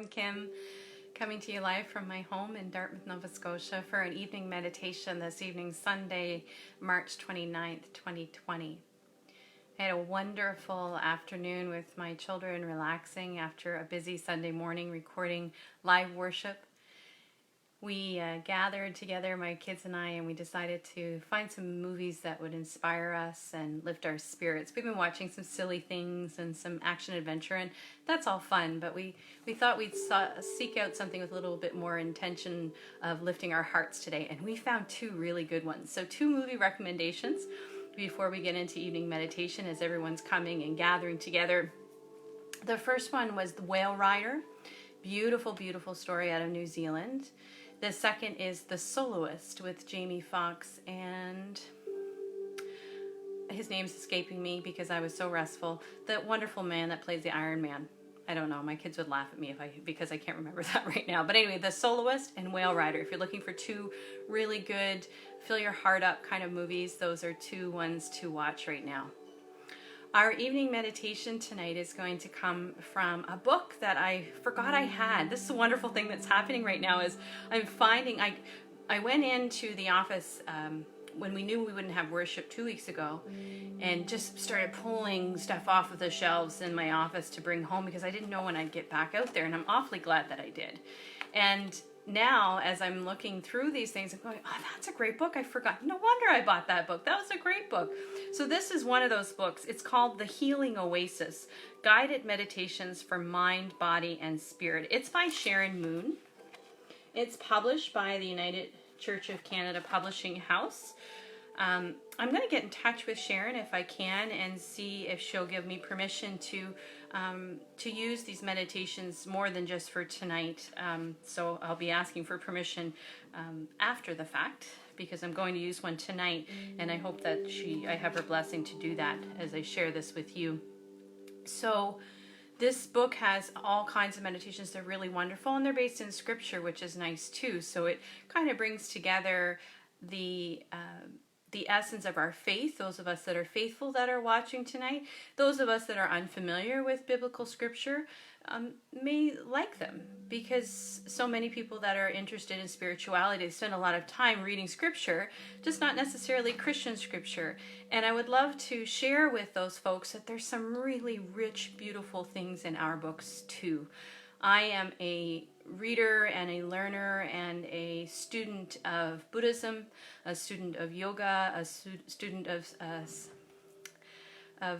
I'm Kim, coming to you live from my home in Dartmouth, Nova Scotia for an evening meditation this evening, Sunday, March 29th, 2020. I had a wonderful afternoon with my children, relaxing after a busy Sunday morning recording live worship. We gathered together, my kids and I, and we decided to find some movies that would inspire us and lift our spirits. We've been watching some silly things and some action adventure, and that's all fun, but we thought we'd seek out something with a little bit more intention of lifting our hearts today, and we found two really good ones. So 2 movie recommendations before we get into evening meditation as everyone's coming and gathering together. The first one was The Whale Rider. Beautiful, beautiful story out of New Zealand. The second is The Soloist with Jamie Foxx, and his name's escaping me because I was so restful. The wonderful man that plays the Iron Man. I don't know, my kids would laugh at me because I can't remember that right now. But anyway, The Soloist and Whale Rider. If you're looking for 2 really good, fill your heart up kind of movies, those are 2 ones to watch right now. Our evening meditation tonight is going to come from a book that I forgot I had. This is a wonderful thing that's happening right now is I'm finding, I went into the office when we knew we wouldn't have worship 2 weeks ago and just started pulling stuff off of the shelves in my office to bring home because I didn't know when I'd get back out there, and I'm awfully glad that I did. And now, as I'm looking through these things, I'm going, oh, that's a great book. I forgot. No wonder I bought that book. That was a great book. So this is one of those books. It's called The Healing Oasis, Guided Meditations for Mind, Body, and Spirit. It's by Sharon Moon. It's published by the United Church of Canada Publishing House. I'm going to get in touch with Sharon if I can and see if she'll give me permission to use these meditations more than just for tonight. So I'll be asking for permission after the fact because I'm going to use one tonight, and I hope that I have her blessing to do that as I share this with you. So this book has all kinds of meditations. They're really wonderful, and they're based in scripture, which is nice too. So it kind of brings together the essence of our faith, those of us that are faithful that are watching tonight. Those of us that are unfamiliar with biblical scripture may like them because so many people that are interested in spirituality spend a lot of time reading scripture, just not necessarily Christian scripture. And I would love to share with those folks that there's some really rich, beautiful things in our books too. I am a reader and a learner and a student of Buddhism, a student of yoga, a student of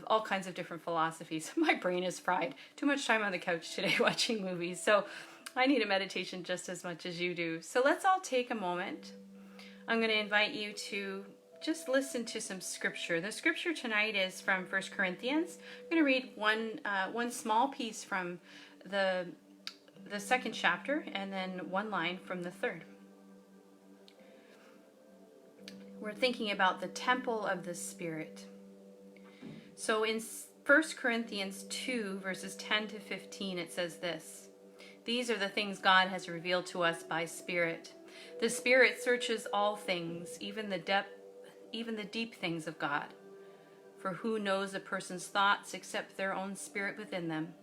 all kinds of different philosophies. My brain is fried. Too much time on the couch today watching movies. So I need a meditation just as much as you do. So let's all take a moment. I'm going to invite you to just listen to some scripture. The scripture tonight is from 1 Corinthians. I'm going to read one small piece from the 2nd chapter and then one line from the 3rd. We're thinking about the temple of the Spirit. So in 1 Corinthians 2 verses 10 to 15 it says this: "These are the things God has revealed to us by Spirit. The Spirit searches all things, even the deep things of God. For who knows a person's thoughts except their own spirit within them?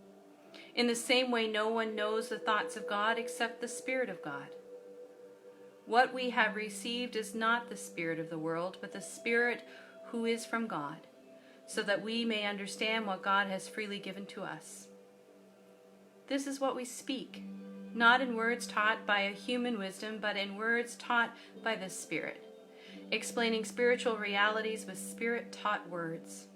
In the same way, no one knows the thoughts of God except the Spirit of God. What we have received is not the spirit of the world, but the Spirit who is from God, so that we may understand what God has freely given to us. This is what we speak, not in words taught by a human wisdom, but in words taught by the Spirit, explaining spiritual realities with Spirit-taught words.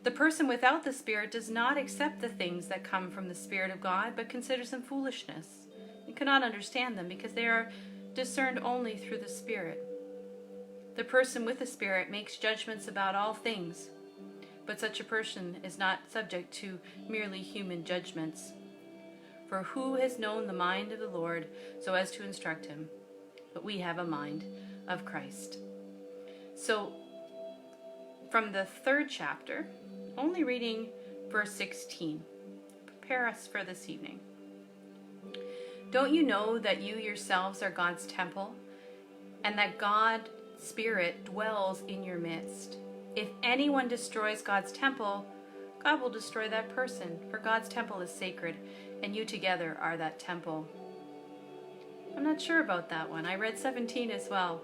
The person without the Spirit does not accept the things that come from the Spirit of God, but considers them foolishness and cannot understand them because they are discerned only through the Spirit. The person with the Spirit makes judgments about all things, but such a person is not subject to merely human judgments. For who has known the mind of the Lord so as to instruct him? But we have a mind of Christ." So from the 3rd chapter, only reading verse 16. Prepare us for this evening. "Don't you know that you yourselves are God's temple, and that God's Spirit dwells in your midst? If anyone destroys God's temple, God will destroy that person, for God's temple is sacred, and you together are that temple. I'm not sure about that one. I read 17 as well.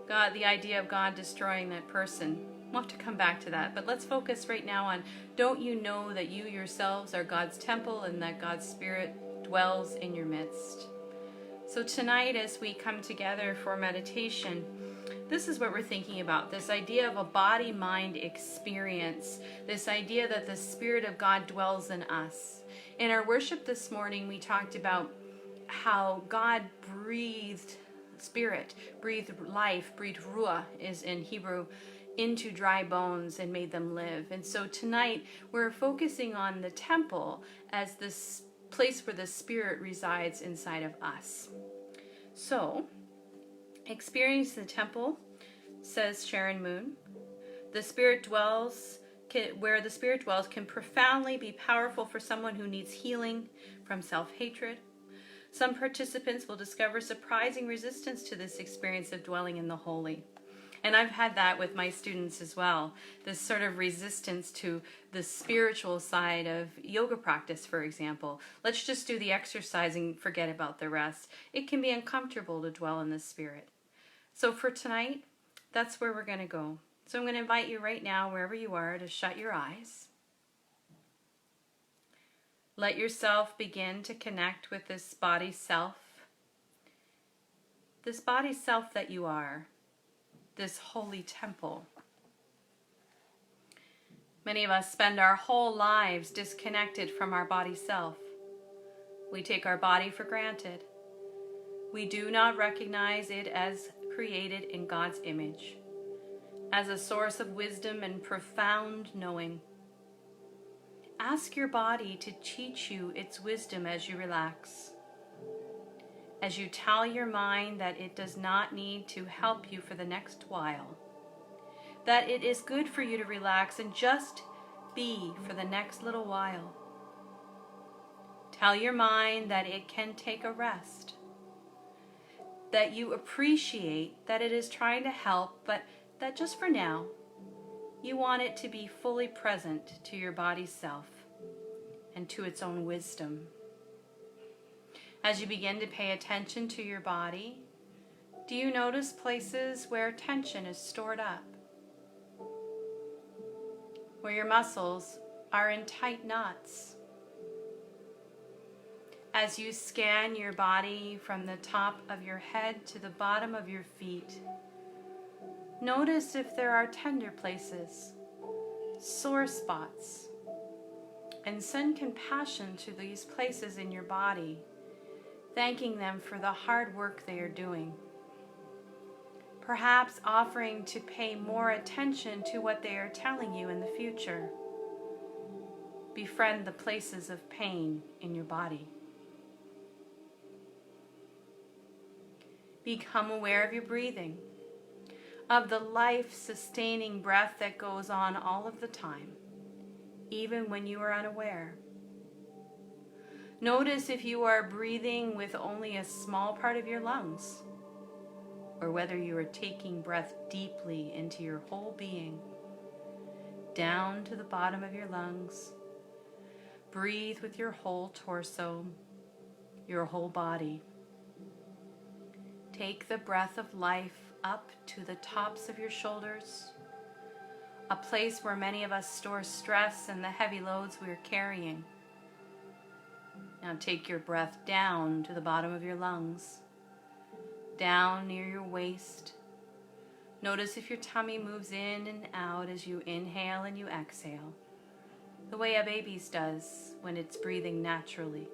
God, the idea of God destroying that person. We'll have to come back to that, but let's focus right now on, don't you know that you yourselves are God's temple and that God's Spirit dwells in your midst? So tonight, as we come together for meditation, this is what we're thinking about, this idea of a body-mind experience, this idea that the Spirit of God dwells in us. In our worship this morning, we talked about how God breathed spirit, breathed life, breathed ruah is in Hebrew, into dry bones and made them live. And so tonight we're focusing on the temple as this place where the Spirit resides inside of us. So, experience the temple, says Sharon Moon. The Spirit dwells, where the Spirit dwells can profoundly be powerful for someone who needs healing from self-hatred. Some participants will discover surprising resistance to this experience of dwelling in the holy. And I've had that with my students as well, this sort of resistance to the spiritual side of yoga practice, for example. Let's just do the exercise and forget about the rest. It can be uncomfortable to dwell in the Spirit. So for tonight, that's where we're going to go. So I'm going to invite you right now, wherever you are, to shut your eyes. Let yourself begin to connect with this body self that you are, this holy temple. Many of us spend our whole lives disconnected from our body self. We take our body for granted. We do not recognize it as created in God's image, as a source of wisdom and profound knowing. Ask your body to teach you its wisdom as you relax. As you tell your mind that it does not need to help you for the next while, that it is good for you to relax and just be for the next little while. Tell your mind that it can take a rest, that you appreciate that it is trying to help, but that just for now, you want it to be fully present to your body's self and to its own wisdom. As you begin to pay attention to your body, do you notice places where tension is stored up? Where your muscles are in tight knots? As you scan your body from the top of your head to the bottom of your feet, notice if there are tender places, sore spots, and send compassion to these places in your body, thanking them for the hard work they are doing. Perhaps offering to pay more attention to what they are telling you in the future. Befriend the places of pain in your body. Become aware of your breathing, of the life-sustaining breath that goes on all of the time, even when you are unaware. Notice if you are breathing with only a small part of your lungs, or whether you are taking breath deeply into your whole being, down to the bottom of your lungs. Breathe with your whole torso, your whole body. Take the breath of life up to the tops of your shoulders, a place where many of us store stress and the heavy loads we are carrying. Now take your breath down to the bottom of your lungs, down near your waist. Notice if your tummy moves in and out as you inhale and you exhale, the way a baby's does when it's breathing naturally.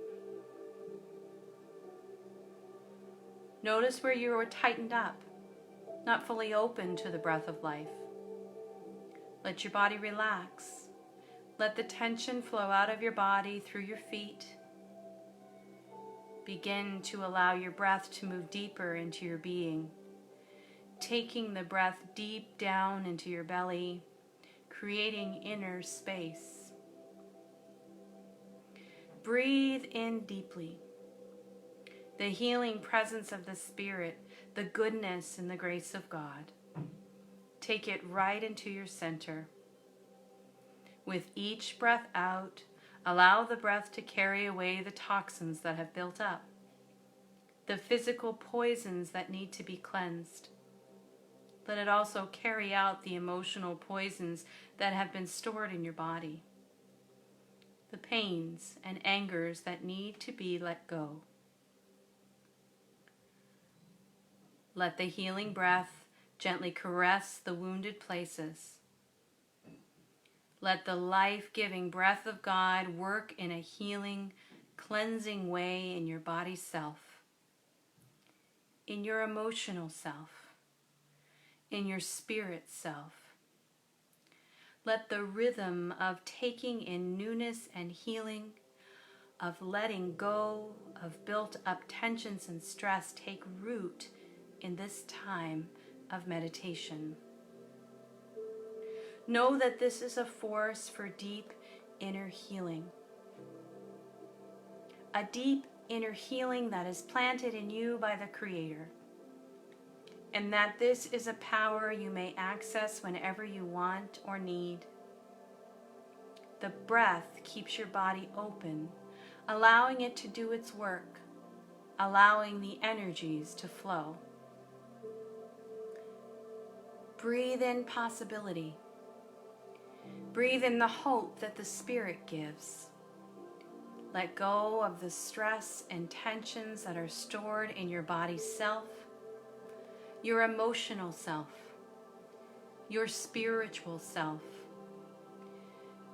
Notice where you are tightened up, not fully open to the breath of life. Let your body relax. Let the tension flow out of your body through your feet. Begin to allow your breath to move deeper into your being, taking the breath deep down into your belly, creating inner space. Breathe in deeply. The healing presence of the Spirit, the goodness and the grace of God. Take it right into your center. With each breath out, Allow the breath to carry away the toxins that have built up, the physical poisons that need to be cleansed. Let it also carry out the emotional poisons that have been stored in your body, the pains and angers that need to be let go. Let the healing breath gently caress the wounded places. Let the life-giving breath of God work in a healing, cleansing way in your body self, in your emotional self, in your spirit self. Let the rhythm of taking in newness and healing, of letting go of built-up tensions and stress take root in this time of meditation. Know that this is a force for deep inner healing. A deep inner healing that is planted in you by the Creator. And that this is a power you may access whenever you want or need. The breath keeps your body open, allowing it to do its work, allowing the energies to flow. Breathe in possibility. Breathe in the hope that the Spirit gives. Let go of the stress and tensions that are stored in your body's self, your emotional self, your spiritual self.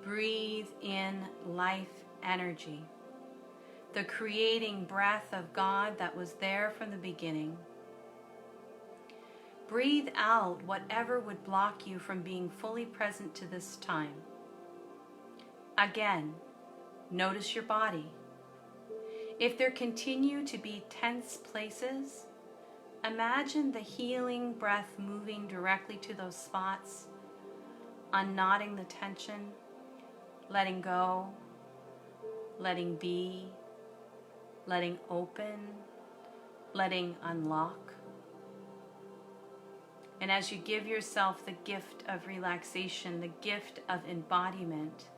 Breathe in life energy, the creating breath of God that was there from the beginning. Breathe out whatever would block you from being fully present to this time. Again, notice your body. If there continue to be tense places, imagine the healing breath moving directly to those spots, unknotting the tension, letting go, letting be, letting open, letting unlock. And as you give yourself the gift of relaxation, the gift of embodiment,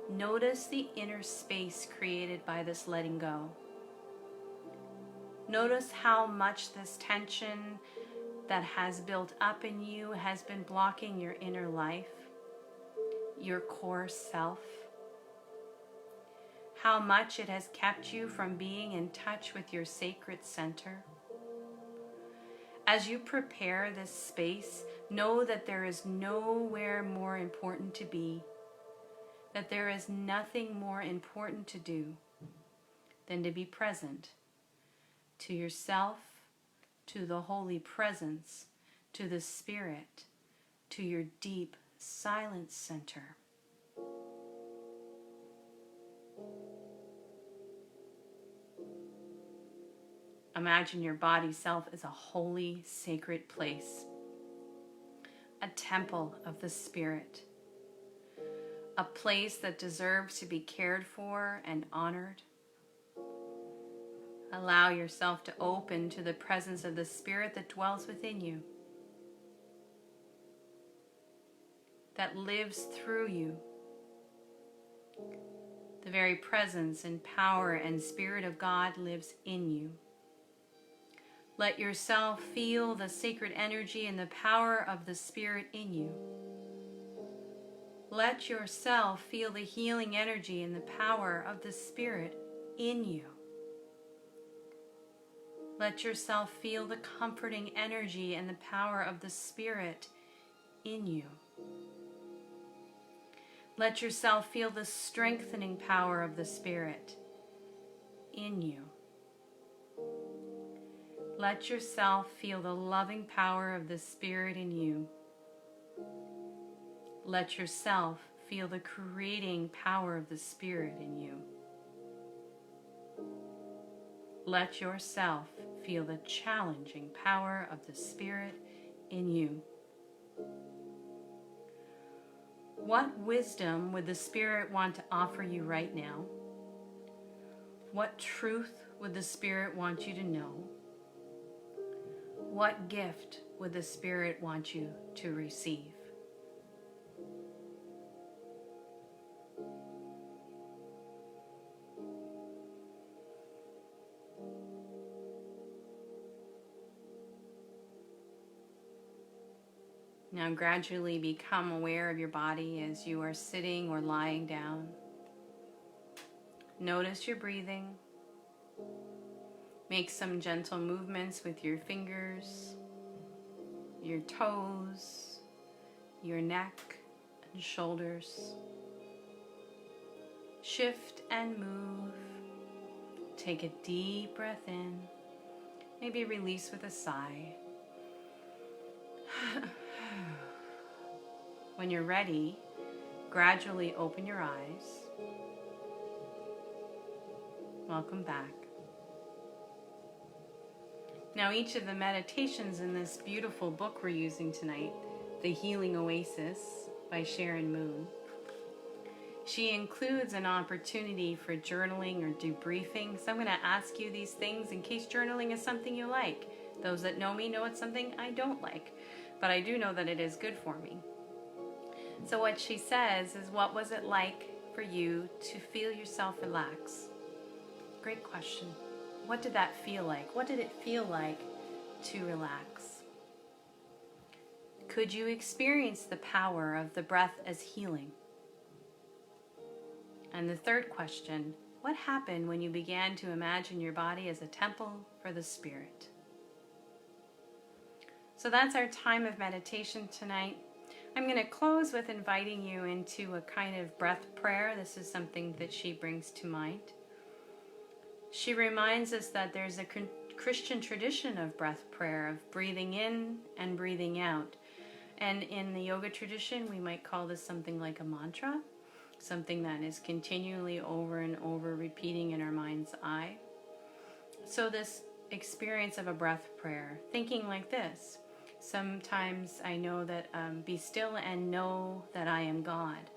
notice the inner space created by this letting go. Notice how much this tension that has built up in you has been blocking your inner life, your core self. How much it has kept you from being in touch with your sacred center. As you prepare this space, know that there is nowhere more important to be, that there is nothing more important to do than to be present to yourself, to the holy presence, to the Spirit, to your deep silent center. Imagine your body self as a holy, sacred place, a temple of the Spirit, a place that deserves to be cared for and honored. Allow yourself to open to the presence of the Spirit that dwells within you, that lives through you. The very presence and power and Spirit of God lives in you. Let yourself feel the sacred energy and the power of the Spirit in you. Let yourself feel the healing energy and the power of the Spirit in you. Let yourself feel the comforting energy and the power of the Spirit in you. Let yourself feel the strengthening power of the Spirit in you. Let yourself feel the loving power of the Spirit in you. Let yourself feel the creating power of the Spirit in you. Let yourself feel the challenging power of the Spirit in you. What wisdom would the Spirit want to offer you right now? What truth would the Spirit want you to know? What gift would the Spirit want you to receive? Now gradually become aware of your body as you are sitting or lying down. Notice your breathing. Make some gentle movements with your fingers, your toes, your neck and shoulders. Shift and move. Take a deep breath in. Maybe release with a sigh. When you're ready, gradually open your eyes. Welcome back. Now, each of the meditations in this beautiful book we're using tonight, The Healing Oasis by Sharon Moon, she includes an opportunity for journaling or debriefing. So I'm going to ask you these things in case journaling is something you like. Those that know me know it's something I don't like, but I do know that it is good for me. So what she says is, what was it like for you to feel yourself relax? Great question. What did that feel like? What did it feel like to relax? Could you experience the power of the breath as healing? And the third question, what happened when you began to imagine your body as a temple for the spirit? So that's our time of meditation tonight. I'm going to close with inviting you into a kind of breath prayer. This is something that she brings to mind. She reminds us that there's a Christian tradition of breath prayer, of breathing in and breathing out. And in the yoga tradition, we might call this something like a mantra, something that is continually over and over repeating in our mind's eye. So this experience of a breath prayer, thinking like this: sometimes I know that be still and know that I am God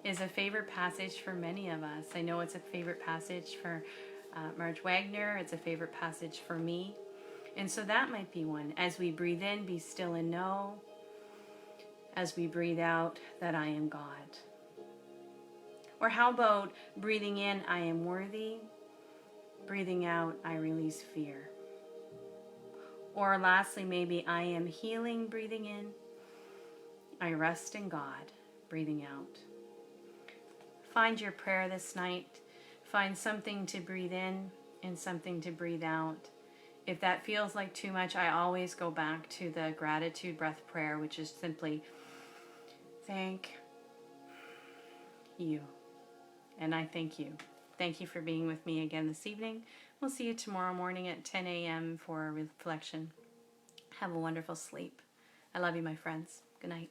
is a favorite passage for many of us. I know it's a favorite passage for Marge Wagner. It's a favorite passage for me. And so that might be one. As we breathe in, be still and know. As we breathe out, that I am God. Or how about breathing in, I am worthy. Breathing out, I release fear. Or lastly, maybe I am healing, breathing in. I rest in God, breathing out. Find your prayer this night. Find something to breathe in and something to breathe out. If that feels like too much, I always go back to the gratitude breath prayer, which is simply thank you. And I thank you. Thank you for being with me again this evening. We'll see you tomorrow morning at 10 a.m. for a reflection. Have a wonderful sleep. I love you, my friends. Good night.